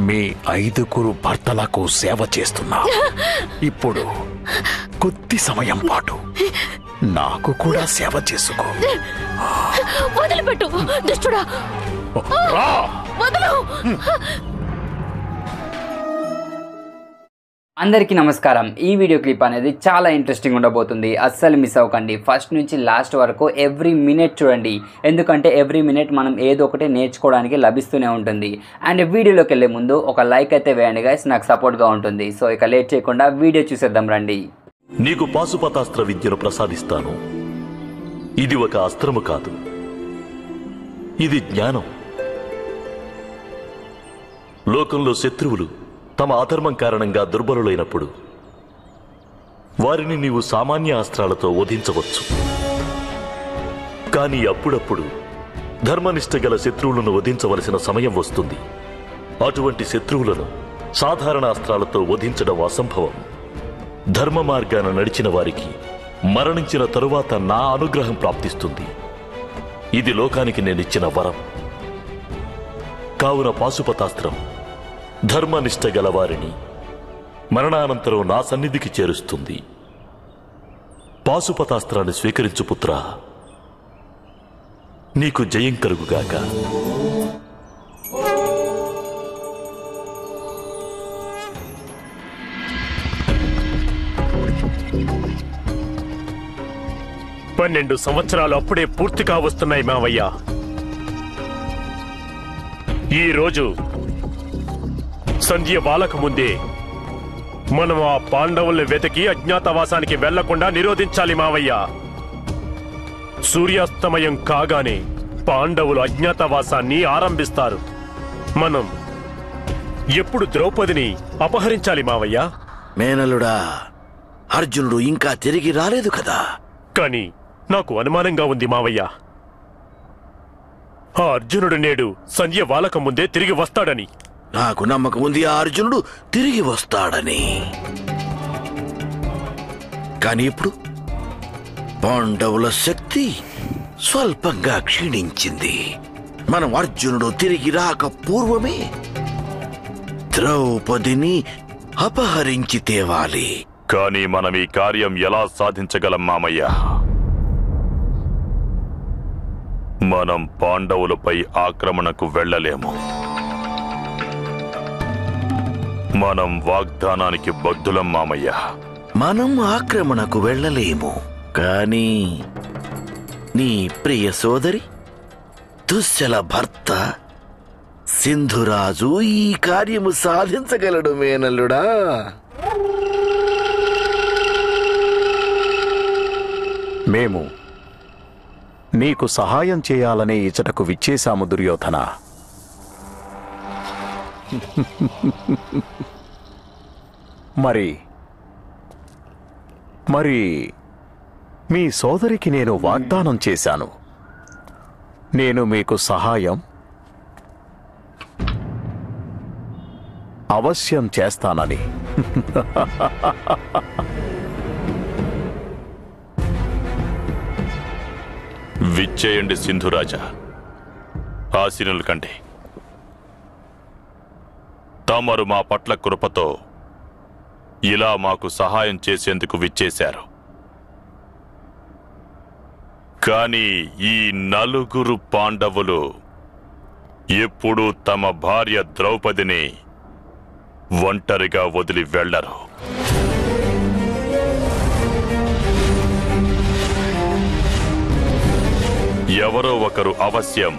మీ 5 భర్తలకు సేవ చేస్తున్నా. ఇప్పుడు కొద్ది సమయం పాటు నాకు కూడా సేవ చేసుకో. వదిలిపెట్టు దుష్టుడా. వదలు. అందరికీ నమస్కారం. ఈ వీడియో క్లిప్ అనేది చాలా ఇంట్రెస్టింగ్ ఉండబోతుంది. అస్సలు మిస్ అవ్వకండి. ఫస్ట్ నుంచి లాస్ట్ వరకు ఎవ్రీ మినిట్ చూడండి. ఎందుకంటే ఎవ్రీ మినిట్ మనం ఏదో ఒకటి నేర్చుకోవడానికి లభిస్తూనే ఉంటుంది. అండ్ వీడియోలోకి వెళ్ళే ముందు ఒక లైక్ అయితే వేయండి గైస్, నాకు సపోర్ట్గా ఉంటుంది. సో ఇక లేట్ చేయకుండా వీడియో చూసేద్దాం రండి. నీకు పాశుపతాస్త్ర విద్యను ప్రసాదిస్తాను. ఇది ఒక అస్త్రము కాదు, ఇది జ్ఞానం. లోకంలో శత్రువులు తమ అధర్మం కారణంగా దుర్బలులైనప్పుడు వారిని నీవు సామాన్య అస్త్రాలతో వధించవచ్చు. కానీ అప్పుడప్పుడు ధర్మనిష్ట గల శత్రువులను వధించవలసిన సమయం వస్తుంది. అటువంటి శత్రువులను సాధారణ అస్త్రాలతో వధించడం అసంభవం. ధర్మ మార్గాన నడిచిన వారికి మరణించిన తరువాత నా అనుగ్రహం ప్రాప్తిస్తుంది. ఇది లోకానికి నేనిచ్చిన వరం. కావున పాశుపతాస్త్రం ధర్మనిష్ట గలవారిని మరణానంతరం నా సన్నిధికి చేరుస్తుంది. పాశుపతాస్త్రాన్ని స్వీకరించు పుత్రా, నీకు జయం కలుగుగాక. పన్నెండు సంవత్సరాలు అప్పుడే పూర్తి కావస్తున్నాయి మావయ్య. ఈరోజు సంధ్య బాలకు ముందే మనం ఆ పాండవుల్ని వెతికి అజ్ఞాతవాసానికి వెళ్లకుండా నిరోధించాలి మావయ్య. సూర్యాస్తమయం కాగానే పాండవులు అజ్ఞాతవాసాన్ని ఆరంభిస్తారు. మనం ఎప్పుడు ద్రౌపదిని అపహరించాలి మావయ్య. మేనలుడా, అర్జునుడు ఇంకా తిరిగి రాలేదు కదా. కాని నాకు అనుమానంగా ఉంది మావయ్య. ఆ అర్జునుడు నేడు సంధ్య వాలక ముందే తిరిగి వస్తాడని. నాకు నమ్మకం ఉంది ఆ అర్జునుడు తిరిగి వస్తాడని. కానీ ఇప్పుడు పాండవుల శక్తి స్వల్పంగా క్షీణించింది. మనం అర్జునుడు తిరిగి రాక పూర్వమే ద్రౌపదిని అపహరించి తేవాలి. కానీ మనం ఈ కార్యం ఎలా సాధించగలం మామయ్య? మనం పాండవులపై ఆక్రమణకు వెళ్ళలేము. మనం వాగ్దానానికి బద్ధులం మామయ్య. మనం ఆక్రమణకు వెళ్ళలేము. కానీ నీ ప్రియ సోదరి దుశ్శల భర్త సింధురాజు ఈ కార్యము సాధించగలడు మేనల్లుడా. మేము నీకు సహాయం చేయాలనే ఇచ్చటకు విచ్చేశాము దుర్యోధన. మరి మీ సోదరికి నేను వాగ్దానం చేశాను, నేను మీకు సహాయం అవశ్యం చేస్తానని. విచ్చేయండి సింధురాజా, ఆశీనుల కంటే తమరు మా పట్ల కృపతో ఇలా మాకు సహాయం చేసేందుకు విచ్చేశారు. కానీ ఈ 4 పాండవులు ఎప్పుడూ తమ భార్య ద్రౌపదిని ఒంటరిగా వదిలి వెళ్లరు. ఎవరో ఒకరు అవశ్యం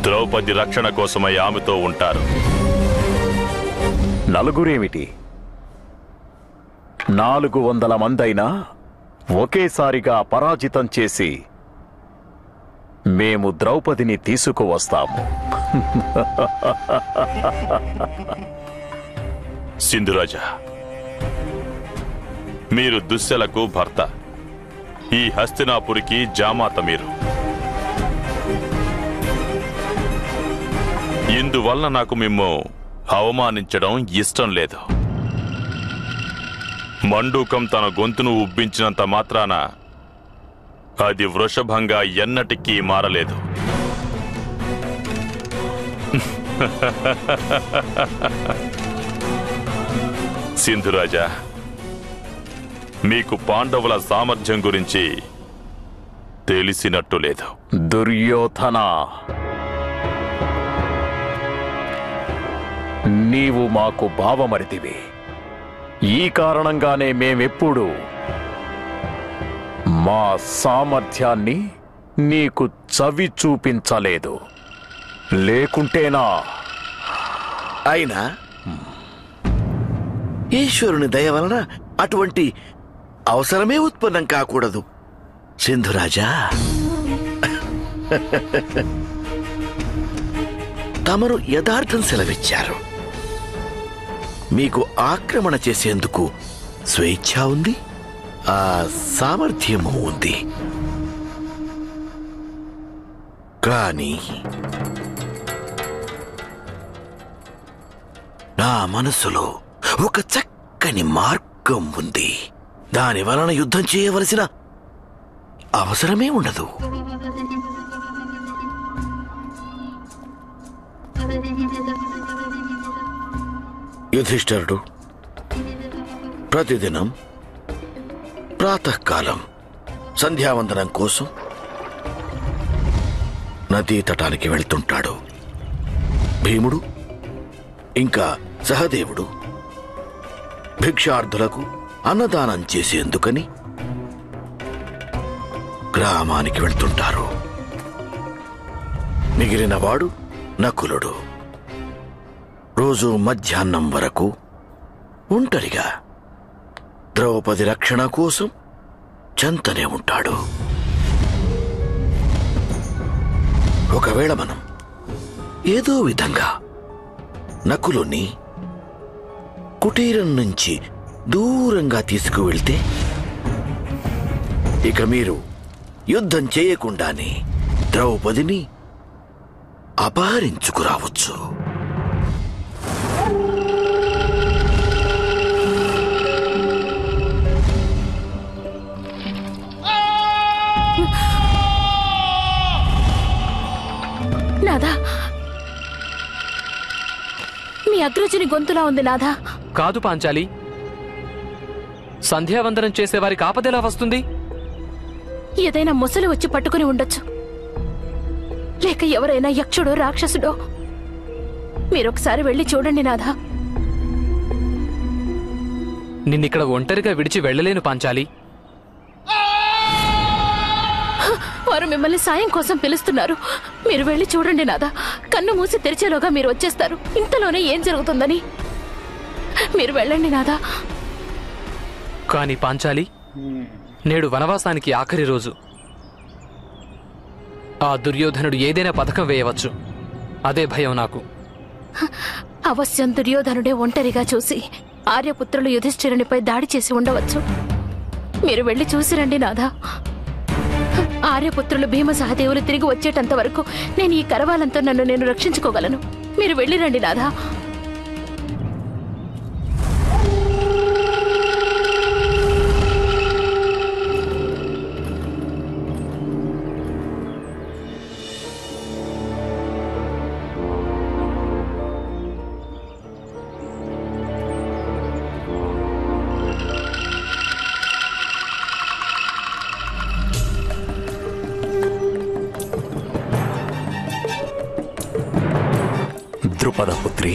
ద్రౌపది రక్షణ కోసమై ఆమెతో ఉంటారు. 4 400 మందైనా ఒకేసారిగా పరాజితం చేసి మేము ద్రౌపదిని తీసుకువస్తాము. సింధురాజా, మీరు దుశ్శలకు భర్త, ఈ హస్తినాపురికి జామాత. మీరు ఇందువల్ల నాకు మిమ్ము అవమానించడం ఇష్టం లేదు. మండూకం తన గొంతును ఉబ్బించినంత మాత్రాన అది వృషభంగా ఎన్నటికీ మారలేదు. సింధురాజా, మీకు పాండవుల సామర్థ్యం గురించి తెలిసినట్టు లేదు. దుర్యోధన, నీవు మాకు భావమరిదివి. ఈ కారణంగానే మేమెప్పుడు మా సామర్థ్యాన్ని నీకు చవి చూపించలేదు. లేకుంటేనా? అయినా ఈశ్వరుని దయ వలన అటువంటి అవసరమే ఉత్పన్నం కాకూడదు. సింధురాజా, తమరు యథార్థం సెలవిచ్చారు. మీకు ఆక్రమణ చేసేందుకు స్వేచ్ఛ ఉంది, ఆ సామర్థ్యము ఉంది. కానీ నా మనసులో ఒక చక్కని మార్గం ఉంది. దాని వలన యుద్ధం చేయవలసిన అవసరమే ఉండదు. యుధిష్ఠిరుడు ప్రతిదినం ప్రాతకాలం సంధ్యావందనం కోసం నదీ తటానికి వెళ్తుంటాడు. భీముడు ఇంకా సహదేవుడు భిక్షార్థులకు అన్నదానం చేసేందుకని గ్రామానికి వెళ్తుంటారు. మిగిలిన వాడు నకులుడు రోజు మధ్యాహ్నం వరకు ఒంటరిగా ద్రౌపది రక్షణ కోసం చెంతనే ఉంటాడు. ఒకవేళ మనం ఏదో విధంగా నకులుని కుటీరం నుంచి దూరంగా తీసుకువెళ్తే ఇక మీరు యుద్ధం చేయకుండానే ద్రౌపదిని అపహరించుకురావచ్చు. నాదా, మీ అగ్రజుని గొంతులా ఉంది నాదా. కాదు పాంచాలి, సంధ్యావందనం చేసేవారికి ఆపదెలా వస్తుంది? ఏదైనా ముసలి వచ్చి పట్టుకుని ఉండొచ్చు, లేక ఎవరైనా యక్షుడో రాక్షసుడో. మీరొకసారి వెళ్ళి చూడండి నాదా. నిన్నిక్కడ ఒంటరిగా విడిచి వెళ్ళలేను పాంచాలి. వారు మిమ్మల్ని సాయం కోసం పిలుస్తున్నారు. మీరు వెళ్ళి చూడండి నాదా. కన్ను మూసి తెరిచేలోగా మీరు వచ్చేస్తారు. ఇంతలోనే ఏం జరుగుతుందని. మీరు వెళ్ళండి నాదా. కాని పాంచాలి, నేడు వనవాసానికి ఆఖరి రోజు. ఆ దుర్యోధనుడు ఏదైనా పథకం వేయవచ్చు. అదే భయం నాకు. అవశ్యం దుర్యోధనుడే ఒంటరిగా చూసి ఆర్యపుత్రులు యుధిష్ఠిరునిపై దాడి చేసి ఉండవచ్చు. మీరు వెళ్ళి చూసి రండి నాదా. ఆర్యపుత్రులు భీమ సహదేవులు తిరిగి వచ్చేటంత వరకు నేను ఈ కరవాలంతో నన్ను నేను రక్షించుకోగలను. మీరు వెళ్ళి రండి నాదా. ద్రుపదపుత్రి,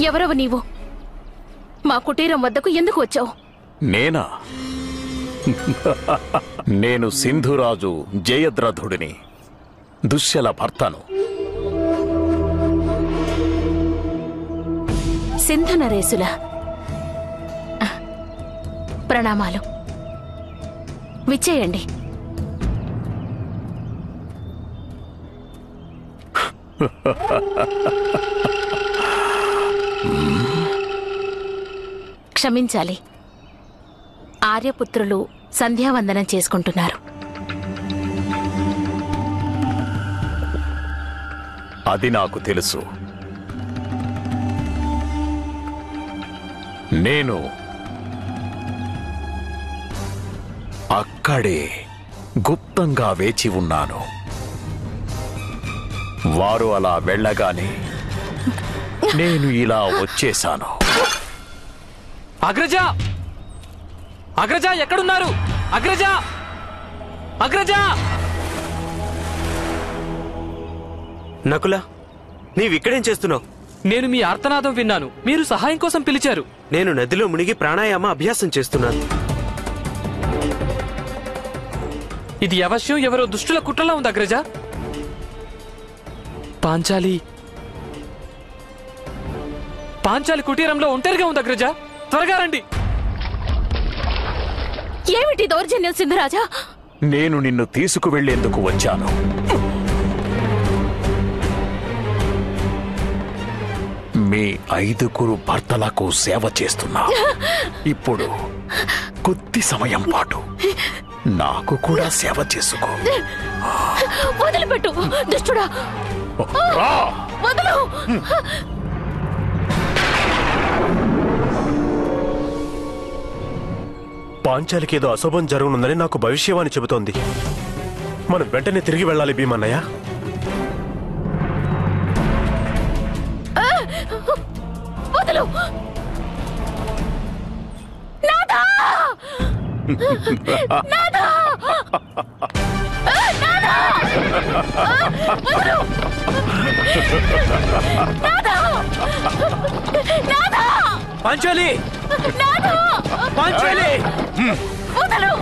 ఎవరవు నీవు? మా కుటీరం వద్దకు ఎందుకు వచ్చావు? నేనా? నేను సింధురాజు జయద్రథుడిని, దుశ్శల భర్తను. సింధు నరేసుల ప్రణామాలు. విచ్చేయండి. క్షమించాలి, ఆర్యపుత్రులు సంధ్యావందనం చేసుకుంటున్నారు. అది నాకు తెలుసు. నేను అక్కడే గుప్తంగా వేచి ఉన్నాను. వారు అలా వెళ్ళగానే నేను ఇలా వచ్చేశాను. అగ్రజ! అగ్రజ ఎక్కడున్నారు? అగ్రజ! అగ్రజ! నకుల, నీవిక్కడేం చేస్తున్నావు? నేను మీ ఆర్తనాదం విన్నాను. మీరు సహాయం కోసం పిలిచారు. నేను నదిలో మునిగి ప్రాణాయామ అభ్యాసం చేస్తున్నాను. ఇది అవశ్యం ఎవరో దుష్టుల కుట్రలా ఉంది అగ్రజ. పాంచాలి కుటీరంలో ఒంటరిగా ఉంది అగ్రజ. త్వరగా రండి. ఏమిటి దౌర్జన్యం సింధురాజా? నేను నిన్ను తీసుకువెళ్లేందుకు వచ్చాను. మీ 5 భర్తలకు సేవ చేస్తున్నా. ఇప్పుడు కొద్ది సమయం పాటు నాకు కూడా సేవ చేసుకో. వదిలిపెట్టు దుష్టుడా. వదలు. పాంచాలికి ఏదో అశుభం జరగనుందని నాకు భవిష్యవాణి చెబుతోంది. మనం వెంటనే తిరిగి వెళ్ళాలి భీమన్నయ్య. వదలు. నాదా! నాదా! నాదా! వదలు. నాదా! నాదా! పాంచాలి! నాదా! పాంచాలి! వదలు.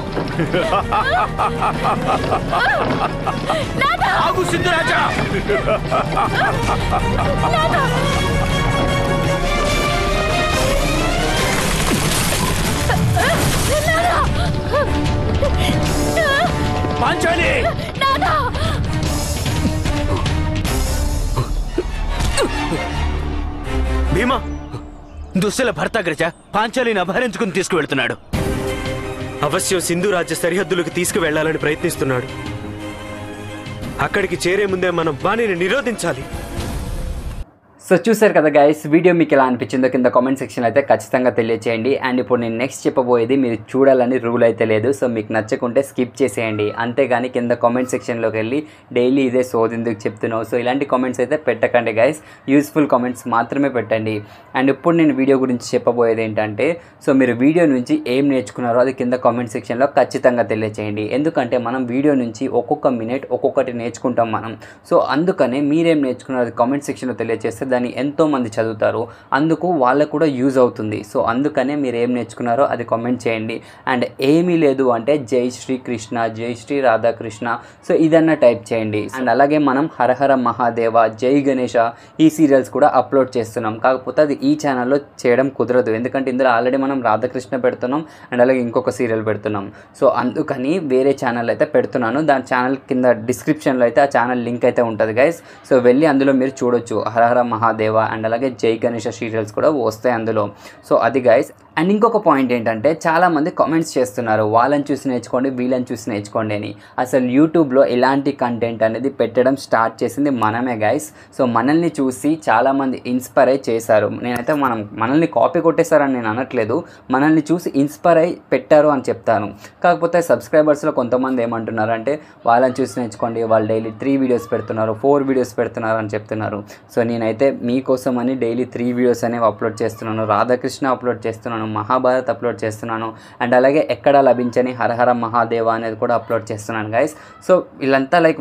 నాదా! ఆగు సింధురాజా! నాదా! పాంచాలి! నాదా! భీమా, దుశ్శల భర్త అగ్రజ పాంచాలిని అపహరించుకుని తీసుకువెళ్తున్నాడు. అవశ్యం సింధు రాజ్య సరిహద్దులకు తీసుకువెళ్లాలని ప్రయత్నిస్తున్నాడు. అక్కడికి చేరే ముందే మనం వాణిని నిరోధించాలి. సో చూసారు కదా గైస్, వీడియో మీకు ఎలా అనిపించిందో కింద కామెంట్ సెక్షన్లో అయితే ఖచ్చితంగా తెలియచేయండి. అండ్ ఇప్పుడు నేను నెక్స్ట్ చెప్పబోయేది మీరు చూడాలని రూల్ అయితే లేదు. సో మీకు నచ్చకుంటే స్కిప్ చేసేయండి. అంతేగాని కింద కామెంట్ సెక్షన్లోకి వెళ్ళి డైలీ ఇదే సోదెందుకు చెప్తున్నావు, సో ఇలాంటి కామెంట్స్ అయితే పెట్టకండి గైస్. యూస్ఫుల్ కామెంట్స్ మాత్రమే పెట్టండి. అండ్ ఇప్పుడు నేను వీడియో గురించి చెప్పబోయేది ఏంటంటే, సో మీరు వీడియో నుంచి ఏం నేర్చుకున్నారో అది కింద కామెంట్ సెక్షన్లో ఖచ్చితంగా తెలియచేయండి. ఎందుకంటే మనం వీడియో నుంచి ఒక్కొక్క మినిట్ ఒక్కొక్కటి నేర్చుకుంటాం మనం. సో అందుకనే మీరేం నేర్చుకున్నారో అది కామెంట్ సెక్షన్లో తెలియజేస్తే దాన్ని ఎంతోమంది చదువుతారు, అందుకు వాళ్ళకు కూడా యూజ్ అవుతుంది. సో అందుకనే మీరు ఏం నేర్చుకున్నారో అది కామెంట్ చేయండి. అండ్ ఏమీ లేదు అంటే జై శ్రీ కృష్ణ, జై శ్రీ రాధాకృష్ణ, సో ఇదన్నా టైప్ చేయండి. అండ్ అలాగే మనం హరహర మహాదేవ, జై గణేష ఈ సీరియల్స్ కూడా అప్లోడ్ చేస్తున్నాం. కాకపోతే అది ఈ ఛానల్లో చేయడం కుదరదు, ఎందుకంటే ఇందులో ఆల్రెడీ మనం రాధాకృష్ణ పెడుతున్నాం అండ్ అలాగే ఇంకొక సీరియల్ పెడుతున్నాం. సో అందుకని వేరే ఛానల్ అయితే పెడుతున్నాను. దాని ఛానల్ కింద డిస్క్రిప్షన్లో అయితే ఆ ఛానల్ లింక్ అయితే ఉంటుంది గైస్. సో వెళ్ళి అందులో మీరు చూడొచ్చు. హరహర మహాదేవ అండ్ అలాగే జై గణేష సీరియల్స్ కూడా వస్తాయి అందులో. సో అది గైస్. అండ్ ఇంకొక పాయింట్ ఏంటంటే, చాలామంది కామెంట్స్ చేస్తున్నారు వాళ్ళని చూసి నేర్చుకోండి, వీళ్ళని చూసి నేర్చుకోండి అని. అసలు యూట్యూబ్లో ఇలాంటి కంటెంట్ అనేది పెట్టడం స్టార్ట్ చేసింది మనమే గైస్. సో మనల్ని చూసి చాలామంది ఇన్స్పైర్ అయి చేశారు. నేనైతే మనల్ని కాపీ కొట్టేశారని నేను అనట్లేదు, మనల్ని చూసి ఇన్స్పైర్ అయి పెట్టారు అని చెప్తాను. కాకపోతే సబ్స్క్రైబర్స్లో కొంతమంది ఏమంటున్నారంటే, వాళ్ళని చూసి నేర్చుకోండి, వాళ్ళు డైలీ 3 వీడియోస్ పెడుతున్నారు, 4 వీడియోస్ పెడుతున్నారు అని చెప్తున్నారు. సో నేనైతే మీకోసం అని డైలీ 3 వీడియోస్ అనేవి అప్లోడ్ చేస్తున్నాను. రాధాకృష్ణ అప్లోడ్ చేస్తున్నాను, మహాభారత్ అప్లోడ్ చేస్తున్నాను అండ్ అలాగే ఎక్కడ లభించని హరహర మహాదేవ అనేది కూడా అప్లోడ్ చేస్తున్నాను గైస్. సో వీళ్ళంతా లైక్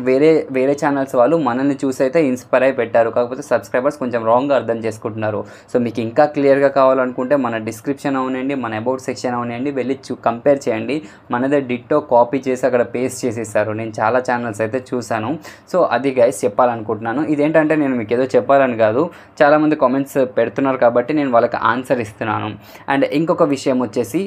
వేరే ఛానల్స్ వాళ్ళు మనల్ని చూసి అయితే ఇన్స్పైర్ అయి పెట్టారు. కాకపోతే సబ్స్క్రైబర్స్ కొంచెం రాంగ్గా అర్థం చేసుకుంటున్నారు. సో మీకు ఇంకా క్లియర్గా కావాలనుకుంటే మన డిస్క్రిప్షన్ అవనండి, మన అబౌట్ సెక్షన్ అవనండి, వెళ్ళి కంపేర్ చేయండి. మనదే డిట్టో కాపీ చేసి అక్కడ పేస్ట్ చేసేస్తారు. నేను చాలా ఛానల్స్ అయితే చూశాను. సో అది గైస్ చెప్పాలనుకుంటున్నాను. ఇదేంటంటే నేను మీకు ఏదో చెప్పాలని కాదు, చాలామంది కామెంట్స్ పెడుతున్నారు కాబట్టి నేను వాళ్ళకి ఆన్సర్ ఇస్తున్నాను. అండ్ ఇంకొక విషయం వచ్చేసి,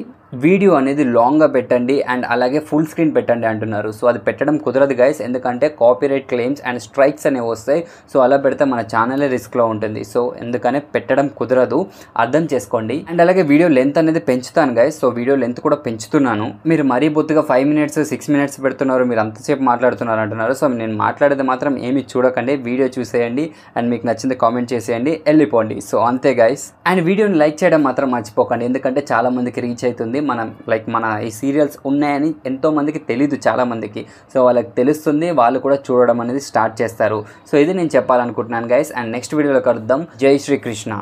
వీడియో అనేది లాంగ్గా పెట్టండి అండ్ అలాగే ఫుల్ స్క్రీన్ పెట్టండి అంటున్నారు. సో అది పెట్టడం కుదరదు గైస్, ఎందుకంటే కాపీరైట్ క్లెయిమ్స్ అండ్ స్ట్రైక్స్ అనేవి వస్తాయి. సో అలా పెడితే మన ఛానలే రిస్క్లో ఉంటుంది. సో ఎందుకనే పెట్టడం కుదరదు, అర్థం చేసుకోండి. అండ్ అలాగే వీడియో లెంత్ అనేది పెంచుతాను గైస్. సో వీడియో లెంత్ కూడా పెంచుతున్నాను. మీరు మరీ బొత్తుగా 5 మినిట్స్ 6 మినిట్స్ పెడుతున్నారు, మీరు అంతసేపు మాట్లాడుతున్నారు అంటున్నారు. సో నేను మాట్లాడేది మాత్రం ఏమి చూడకండి, వీడియో చూసేయండి అండ్ మీకు నచ్చింది కామెంట్ చేసేయండి, వెళ్ళిపోండి. సో అంతే గైస్. అండ్ వీడియోని లైక్ చేయడం మాత్రం మర్చిపోకండి, ఎందుకంటే చాలా మందికి రీచ్ అవుతుంది. తెలుస్తుంది. మన ఈ సీరియల్స్ ఉన్నాయని ఎంతోమందికి తెలీదు, చాలామందికి. సో వాళ్ళకి తెలుస్తుంది, వాళ్ళు కూడా చూడడం అనేది స్టార్ట్ చేస్తారు. సో ఇది నేను చెప్పాలనుకుంటున్నాను గైస్. అండ్ నెక్స్ట్ వీడియోలో కలుద్దాం. జై శ్రీకృష్ణ.